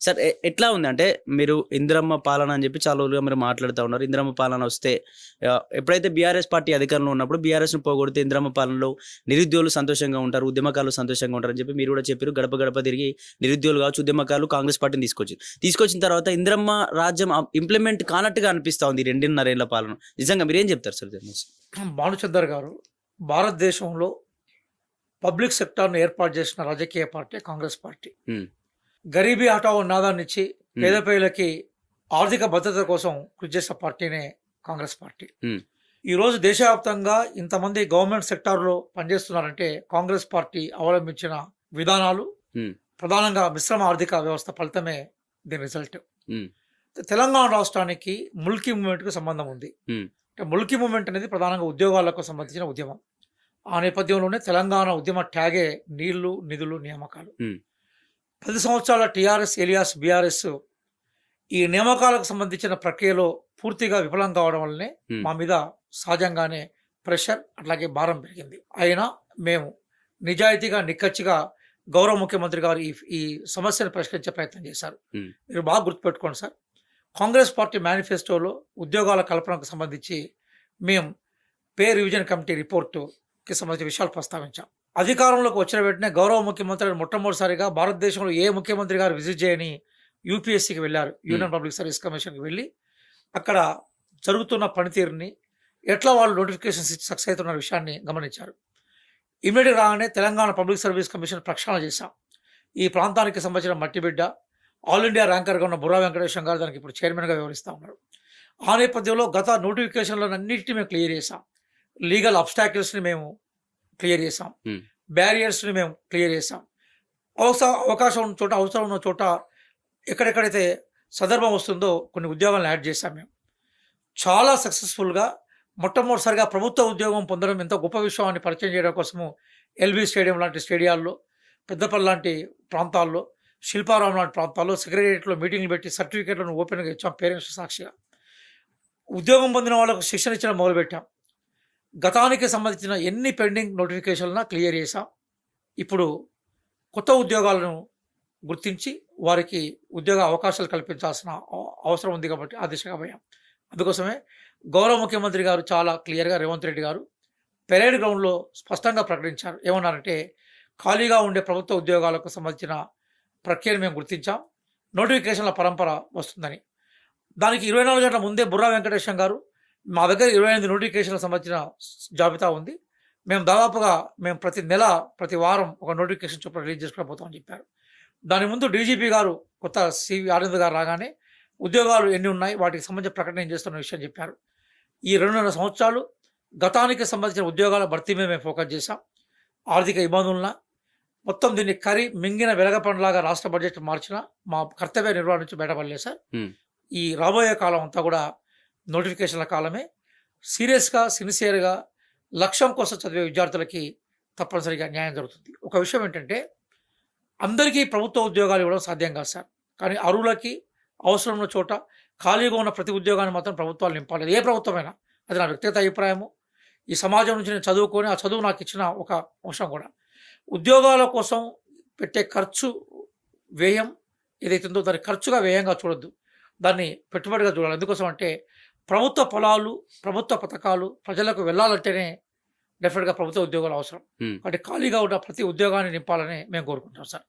Sir ఎట్లా ఉంది అంటే మీరు ఇందిరమ్మ పాలన అని చెప్పి చాలా రోజులుగా మీరు మాట్లాడుతూ ఉన్నారు. ఇందిరమ్మ పాలన వస్తే ఎప్పుడైతే బీఆర్ఎస్ పార్టీ అధికారంలో ఉన్నప్పుడు బీఆర్ఎస్‌ని పోగొడితే ఇందిరమ్మ పాలనలో నిరుద్యోగులు సంతోషంగా ఉంటారు, ఉద్యమకారులు సంతోషంగా ఉంటారని చెప్పి మీరు కూడా చెప్పారు. గడప గడప తిరిగి నిరుద్యోగులు కావచ్చు, ఉద్యమకారులు కాంగ్రెస్ పార్టీని తీసుకొచ్చిన తర్వాత ఇందిరమ్మ రాజ్యం ఇంప్లిమెంట్ కానట్టుగా అనిపిస్తా ఉంది ఈ 2.5 ఏళ్ల పాలన. నిజంగా మీరేం చెప్తారు సార్ దీని గురించి? భానుచందర్ గారు, భారతదేశంలో పబ్లిక్ సెక్టార్ను ఏర్పాటు చేసిన రాజకీయ పార్టీ కాంగ్రెస్ పార్టీ. హ్మ్. గరీబీ హఠావో నినాదాన్ని ఇచ్చి పేద ప్రజలకి ఆర్థిక భద్రత కోసం కృషి చేసిన పార్టీనే కాంగ్రెస్ పార్టీ. హ్మ్. ఈరోజు దేశవ్యాప్తంగా ఇంతమంది గవర్నమెంట్ సెక్టార్లో పనిచేస్తున్నారంటే కాంగ్రెస్ పార్టీ అవలంబించిన విధానాలు, హ్మ్. ప్రధానంగా మిశ్రమ ఆర్థిక వ్యవస్థ ఫలితమే దీని రిజల్ట్. హ్మ్. తెలంగాణ రాష్ట్రానికి ముల్కీ మూవ్మెంట్కి సంబంధం ఉంది. హ్మ్. అంటే ముల్కీ మూవ్మెంట్ అనేది ప్రధానంగా ఉద్యోగాలకు సంబంధించిన ఉద్యమం. ఆ నేపథ్యంలోనే తెలంగాణ ఉద్యమ ట్యాగే నీళ్లు, నిధులు, నియామకాలు. హ్మ్. 10 సంవత్సరాల టీఆర్ఎస్ ఎలియాస్ బీఆర్ఎస్ ఈ నియామకాలకు సంబంధించిన ప్రక్రియలో పూర్తిగా విఫలం కావడం వల్లనే హ్మ్. మా మీద సహజంగానే ప్రెషర్, అట్లాగే భారం పెరిగింది. అయినా మేము నిజాయితీగా, నిక్కచ్చిగా గౌరవ ముఖ్యమంత్రి గారు ఈ సమస్యను పరిష్కరించే ప్రయత్నం చేశారు. హ్మ్. మీరు బాగా గుర్తుపెట్టుకోండి సార్, కాంగ్రెస్ పార్టీ మేనిఫెస్టోలో ఉద్యోగాల కల్పనకు సంబంధించి మేము పే రివిజన్ కమిటీ రిపోర్టుకి సంబంధించిన విషయాలు ప్రస్తావించాం. అధికారంలోకి వచ్చిన వెంటనే గౌరవ ముఖ్యమంత్రి మొట్టమొదటిసారిగా భారతదేశంలో ఏ ముఖ్యమంత్రి గారు విజిట్ చేయని యూపీఎస్సీకి వెళ్ళారు. యూనియన్ పబ్లిక్ సర్వీస్ కమిషన్కి వెళ్ళి అక్కడ జరుగుతున్న పనితీరుని, ఎట్లా వాళ్ళు నోటిఫికేషన్స్ ఇచ్చి సక్సెస్ అవుతున్న విషయాన్ని గమనించారు. ఇమ్మీడియట్గా రాగానే తెలంగాణ పబ్లిక్ సర్వీస్ కమిషన్ ప్రక్షాళన చేశాం. ఈ ప్రాంతానికి సంబంధించిన మట్టిబిడ్డ, ఆల్ ఇండియా ర్యాంకర్గా ఉన్న బుర్రా వెంకటేశ్వర గారు దానికి ఇప్పుడు చైర్మన్గా వ్యవహరిస్తూ ఉన్నారు. ఆ నేపథ్యంలో గత నోటిఫికేషన్లను అన్నింటినీ మేము క్లియర్ చేసాం. లీగల్ అబ్స్టాకిల్స్ని మేము క్లియర్ చేసాం. హ్మ్. బ్యారియర్స్ని మేము క్లియర్ చేసాం. అవకాశం ఉన్న చోట, అవసరం ఉన్న చోట ఎక్కడెక్కడైతే సందర్భం వస్తుందో కొన్ని ఉద్యోగాలను యాడ్ చేశాం. మేము చాలా సక్సెస్ఫుల్గా మొట్టమొదటిసారిగా ప్రభుత్వ ఉద్యోగం పొందడం ఎంతో గొప్ప విషయం అని పరిచయం చేయడం కోసము ఎల్బీ స్టేడియం లాంటి స్టేడియాల్లో, పెద్దపల్లి లాంటి ప్రాంతాల్లో, శిల్పారాం లాంటి ప్రాంతాల్లో సెక్రటేరియట్లో మీటింగ్లు పెట్టి సర్టిఫికేట్లను ఓపెన్గా ఇచ్చాం. పేరెంట్స్ సాక్షిగా ఉద్యోగం పొందిన వాళ్ళకు శిక్షణ ఇచ్చడం మొదలుపెట్టాం. గతానికి సంబంధించిన ఎన్ని పెండింగ్ నోటిఫికేషన్లను క్లియర్ చేశాం. ఇప్పుడు కొత్త ఉద్యోగాలను గుర్తించి వారికి ఉద్యోగ అవకాశాలు కల్పించాల్సిన అవసరం ఉంది కాబట్టి ఆ దిశగా పోయాం. అందుకోసమే గౌరవ ముఖ్యమంత్రి గారు చాలా క్లియర్గా, రేవంత్ రెడ్డి గారు పెరేడ్ గ్రౌండ్లో స్పష్టంగా ప్రకటించారు. ఏమన్నారంటే, ఖాళీగా ఉండే ప్రభుత్వ ఉద్యోగాలకు సంబంధించిన ప్రక్రియను మేము గుర్తించాం, నోటిఫికేషన్ల పరంపర వస్తుందని. దానికి 24 గంటల ముందే బుర్రా వెంకటేశ్వర గారు, మా దగ్గర 28 నోటిఫికేషన్లకు సంబంధించిన జాబితా ఉంది, మేము దాదాపుగా ప్రతి నెల, ప్రతి వారం ఒక నోటిఫికేషన్ చొప్పున రిలీజ్ చేసుకుని చెప్పారు. దాని ముందు డీజీపీ గారు, కొత్త సివి ఆనంద్ గారు రాగానే ఉద్యోగాలు ఎన్ని ఉన్నాయి, వాటికి సంబంధించిన ప్రకటన ఏం చేస్తున్న విషయం చెప్పారు. ఈ 2.5 సంవత్సరాలు గతానికి సంబంధించిన ఉద్యోగాల భర్తీ మీద మేము ఫోకస్ చేశాం. ఆర్థిక ఇబ్బందులన మొత్తం దీన్ని మింగిన వెలగపండులాగా రాష్ట్ర బడ్జెట్ మార్చిన మా కర్తవ్య నిర్వహణ నుంచి బయటపడలేదు సార్. ఈ రాబోయే కాలం అంతా కూడా నోటిఫికేషన్ల కాలమే. సీరియస్గా, సిన్సియర్గా లక్ష్యం కోసం చదివే విద్యార్థులకి తప్పనిసరిగా న్యాయం జరుగుతుంది. ఒక విషయం ఏంటంటే, అందరికీ ప్రభుత్వ ఉద్యోగాలు ఇవ్వడం సాధ్యం కాదు సార్. కానీ అర్హులకి అవసరం ఉన్న చోట ఖాళీగా ఉన్న ప్రతి ఉద్యోగాన్ని మాత్రం ప్రభుత్వాలు నింపాలి. ఏ ప్రభుత్వమైనా. అది నా వ్యక్తిగత అభిప్రాయము. ఈ సమాజం నుంచి నేను చదువుకొని, ఆ చదువు నాకు ఇచ్చిన ఒక అంశం కూడా. ఉద్యోగాల కోసం పెట్టే ఖర్చు, వ్యయం ఏదైతుందో దాన్ని ఖర్చుగా, వ్యయంగా చూడొద్దు, దాన్ని పెట్టుబడిగా చూడాలి. ఎందుకోసం అంటే, ప్రభుత్వ పొలాలు, ప్రభుత్వ పథకాలు ప్రజలకు వెళ్ళాలంటేనే డెఫినెట్గా ప్రభుత్వ ఉద్యోగాలు అవసరం. కాబట్టి ఖాళీగా ఉన్న ప్రతి ఉద్యోగాన్ని నింపాలని మేము కోరుకుంటాం సార్.